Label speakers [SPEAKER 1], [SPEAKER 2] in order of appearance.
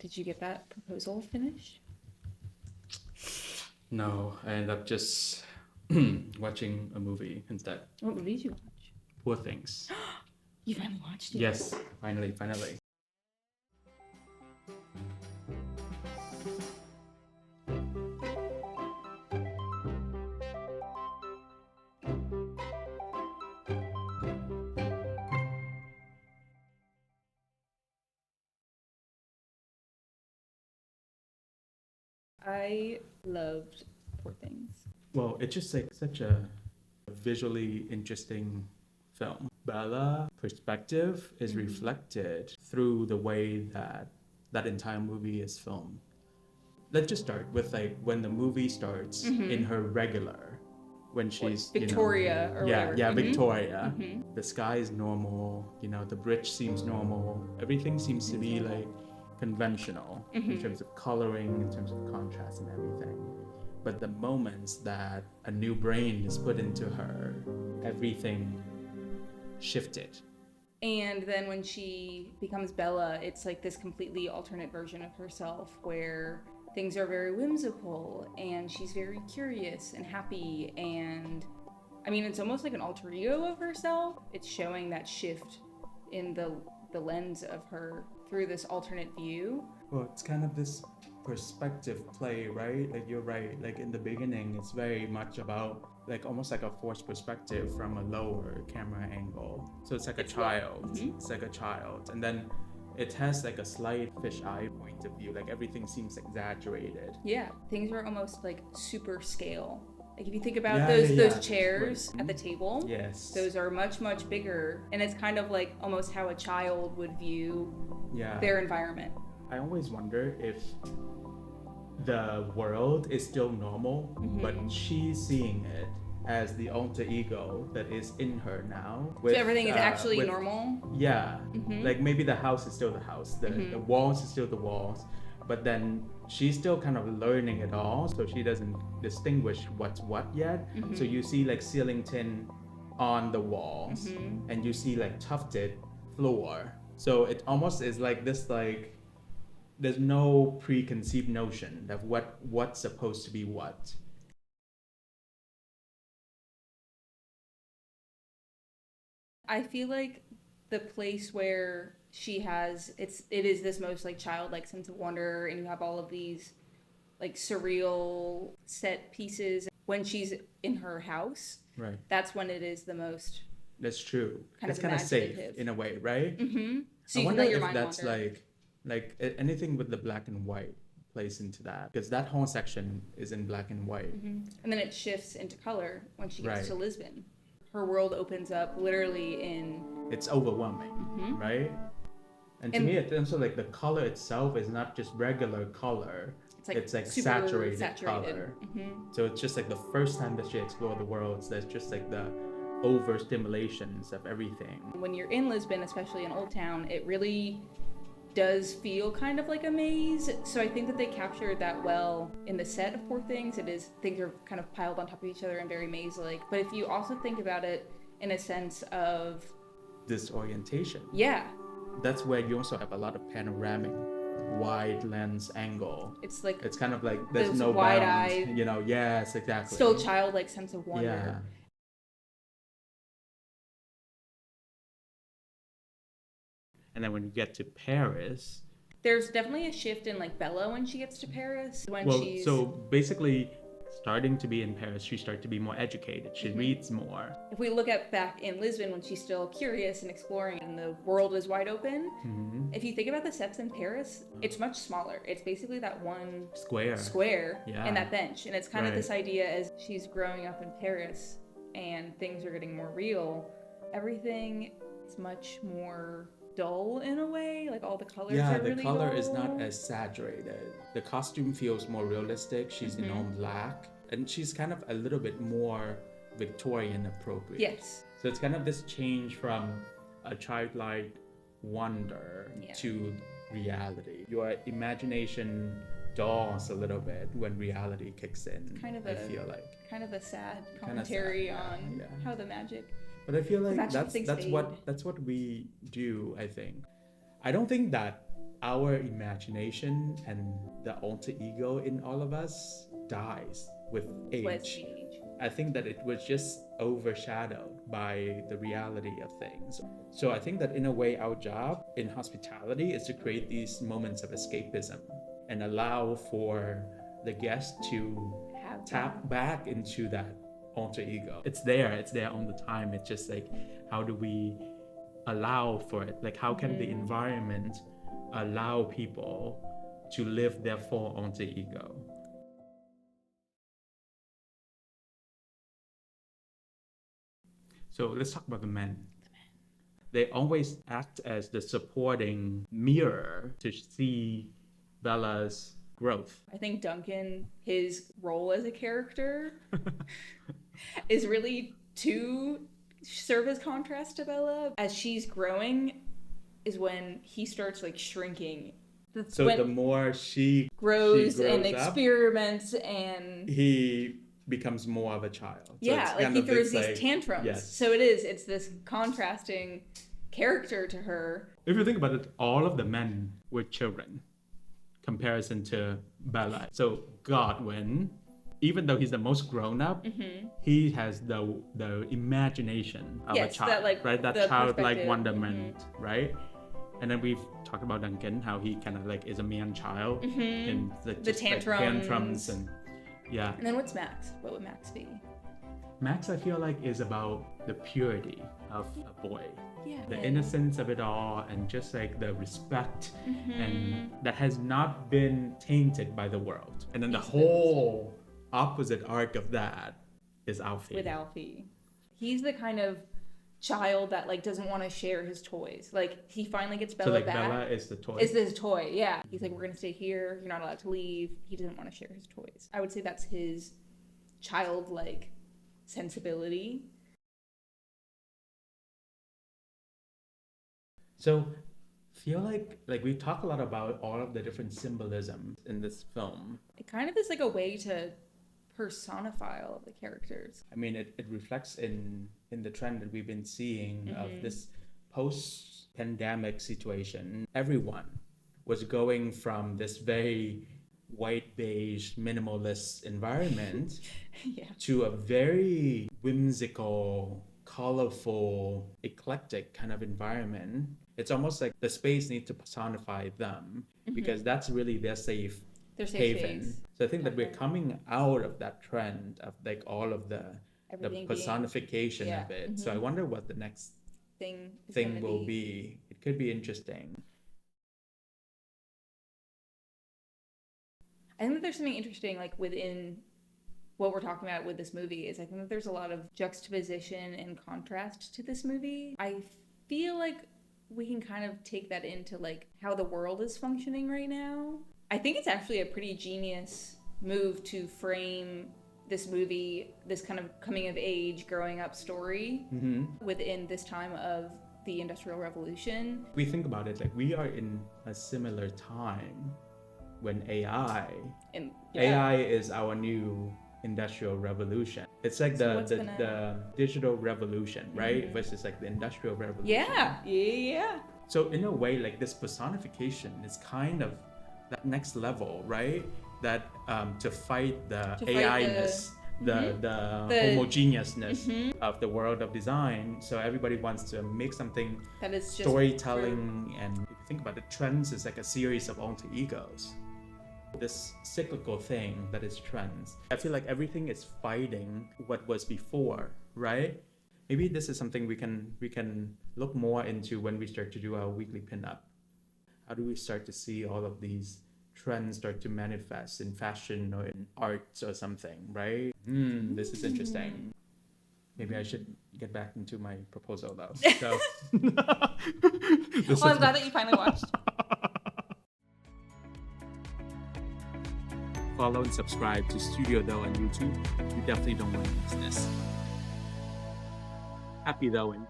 [SPEAKER 1] Did you get that proposal finished?
[SPEAKER 2] No, I ended up just watching a movie instead.
[SPEAKER 1] What movie did you watch?
[SPEAKER 2] Poor Things.
[SPEAKER 1] You finally watched it?
[SPEAKER 2] Yes, finally.
[SPEAKER 1] I loved Poor Things.
[SPEAKER 2] Well, it's just like such a visually interesting film. Bella's perspective is reflected through the way that that entire movie is filmed. Let's just start with like when the movie starts in her regular, when she's
[SPEAKER 1] Victoria or whatever.
[SPEAKER 2] Yeah, Victoria. The sky is normal, the bridge seems normal. Everything seems to be like conventional in terms of coloring, in terms of contrast and everything. But the moments that a new brain is put into her, everything shifted.
[SPEAKER 1] And then when she becomes Bella, it's like this completely alternate version of herself where things are very whimsical and she's very curious and happy. And I mean, it's almost like an alter ego of herself. It's showing that shift in the lens of her through this alternate view.
[SPEAKER 2] Well, it's kind of this perspective play, right? Like you're right. Like in the beginning, it's very much about like almost like a forced perspective from a lower camera angle. So it's like a child. It's like a child. And then it has like a slight fisheye point of view. Like everything seems exaggerated.
[SPEAKER 1] Yeah, things are almost like super scale. Like if you think about those chairs at the table,
[SPEAKER 2] yes,
[SPEAKER 1] those are much, much bigger. And it's kind of like almost how a child would view their environment.
[SPEAKER 2] I always wonder if the world is still normal, but she's seeing it as the alter ego that is in her now.
[SPEAKER 1] So everything is actually normal?
[SPEAKER 2] Yeah. Like maybe the house is still the house, the walls is still the walls, but then she's still kind of learning it all, so she doesn't distinguish what's what yet. So you see like ceiling tin on the walls, and you see like tufted floor. So it almost is like this, like there's no preconceived notion of what's supposed to be what.
[SPEAKER 1] I feel like the place where she has it is this most like childlike sense of wonder, and you have all of these like surreal set pieces when she's in her house.
[SPEAKER 2] Right.
[SPEAKER 1] That's when it is the most.
[SPEAKER 2] That's true.
[SPEAKER 1] It's
[SPEAKER 2] kind of safe in a way, right?
[SPEAKER 1] So
[SPEAKER 2] I
[SPEAKER 1] you
[SPEAKER 2] wonder
[SPEAKER 1] can let your
[SPEAKER 2] if
[SPEAKER 1] mind
[SPEAKER 2] that's
[SPEAKER 1] wander.
[SPEAKER 2] like anything with the black and white plays into that, because that whole section is in black and white.
[SPEAKER 1] And then it shifts into color when she gets
[SPEAKER 2] Right.
[SPEAKER 1] to Lisbon. Her world opens up literally in.
[SPEAKER 2] It's overwhelming, right? And to me, it's also like the color itself is not just regular color. It's like saturated color. So it's just like the first time that she explored the world, there's just like the overstimulations of everything.
[SPEAKER 1] When you're in Lisbon, especially in Old Town, it really does feel kind of like a maze. So I think that they captured that well in the set of Poor Things. Things are kind of piled on top of each other and very maze-like. But if you also think about it in a sense of
[SPEAKER 2] disorientation.
[SPEAKER 1] Yeah.
[SPEAKER 2] That's where you also have a lot of panoramic wide lens angle. It's kind of like there's no
[SPEAKER 1] wide-eyed,
[SPEAKER 2] bounds, yes, exactly.
[SPEAKER 1] Still childlike sense of wonder.
[SPEAKER 2] Yeah. And then when you get to Paris,
[SPEAKER 1] there's definitely a shift in like Bella when she gets to Paris.
[SPEAKER 2] So basically starting to be in Paris, she started to be more educated. She reads more.
[SPEAKER 1] If we look at back in Lisbon when she's still curious and exploring and the world is wide open, if you think about the sets in Paris, it's much smaller. It's basically that one square and that bench. And it's kind of this idea as she's growing up in Paris and things are getting more real, everything is much more dull in a way. Like all the colors are really dull.
[SPEAKER 2] Yeah, the color is not as saturated. The costume feels more realistic. She's in all black, and she's kind of a little bit more Victorian appropriate.
[SPEAKER 1] Yes.
[SPEAKER 2] So it's kind of this change from a childlike wonder to reality. Your imagination dulls a little bit when reality kicks in. I feel like
[SPEAKER 1] kind of a sad commentary on how the magic.
[SPEAKER 2] But I feel like that's what we do. I think I don't think that our imagination and the alter ego in all of us dies with age. I think that it was just overshadowed by the reality of things. So I think that in a way, our job in hospitality is to create these moments of escapism and allow for the guest to tap back into that alter ego. It's there all the time. It's just like, how do we allow for it? Like, how can the environment allow people to live their full alter ego? So let's talk about the men. They always act as the supporting mirror to see Bella's growth.
[SPEAKER 1] I think Duncan, his role as a character is really to serve as contrast to Bella. As she's growing is when he starts like shrinking.
[SPEAKER 2] So the more she
[SPEAKER 1] grows
[SPEAKER 2] up,
[SPEAKER 1] and experiments, and
[SPEAKER 2] he becomes more of a child. So
[SPEAKER 1] yeah, like he throws these tantrums.
[SPEAKER 2] Yes.
[SPEAKER 1] So it's this contrasting character to her.
[SPEAKER 2] If you think about it, all of the men were children comparison to Bella. So Godwin, even though he's the most grown up, he has the imagination of a child, that childlike wonderment, right? And then we've talked about Duncan, how he kind of like is a man child in the tantrums and yeah.
[SPEAKER 1] And then what's Max? What would Max be?
[SPEAKER 2] Max, I feel like, is about the purity of a boy.
[SPEAKER 1] Yeah,
[SPEAKER 2] the innocence of it all, and just like the respect, and that has not been tainted by the world. And then the whole opposite arc of that is Alfie.
[SPEAKER 1] With Alfie, he's the kind of child that like doesn't want to share his toys. Like he finally gets Bella back.
[SPEAKER 2] Bella is the toy.
[SPEAKER 1] Is his toy? Yeah. He's like, we're gonna stay here. You're not allowed to leave. He doesn't want to share his toys. I would say that's his childlike sensibility.
[SPEAKER 2] So feel like we talk a lot about all of the different symbolism in this film.
[SPEAKER 1] It kind of is like a way to personify all of the characters.
[SPEAKER 2] I mean, it reflects in the trend that we've been seeing of this post-pandemic situation. Everyone was going from this very white, beige, minimalist environment to a very whimsical, colorful, eclectic kind of environment. It's almost like the space needs to personify them because that's really their safe haven. Space. So I think that we're coming out of that trend of like all of the personification of it. So I wonder what the next thing will be. It could be interesting.
[SPEAKER 1] I think that there's something interesting like within what we're talking about with this movie is I think that there's a lot of juxtaposition and contrast to this movie. I feel like we can kind of take that into like how the world is functioning right now. I think it's actually a pretty genius move to frame this movie, this kind of coming of age, growing up story within this time of the Industrial Revolution.
[SPEAKER 2] We think about it like we are in a similar time when AI is our new industrial revolution. It's like the digital revolution, right? Versus like the industrial revolution.
[SPEAKER 1] Yeah.
[SPEAKER 2] So in a way, like this personification is kind of that next level, right? That to fight the AI-ness, the homogeneousness of the world of design. So everybody wants to make something
[SPEAKER 1] that is just
[SPEAKER 2] storytelling, and if you think about it, trends is like a series of alter egos. This cyclical thing that is trends. I feel like everything is fighting what was before, right? Maybe this is something we can look more into when we start to do our weekly pinup. How do we start to see all of these trends start to manifest in fashion or in arts or something, right? This is interesting. Maybe I should get back into my proposal though. So,
[SPEAKER 1] I'm glad that you finally watched.
[SPEAKER 2] Follow and subscribe to Studio Though on YouTube. You definitely don't want to miss this. Happy Thoughing.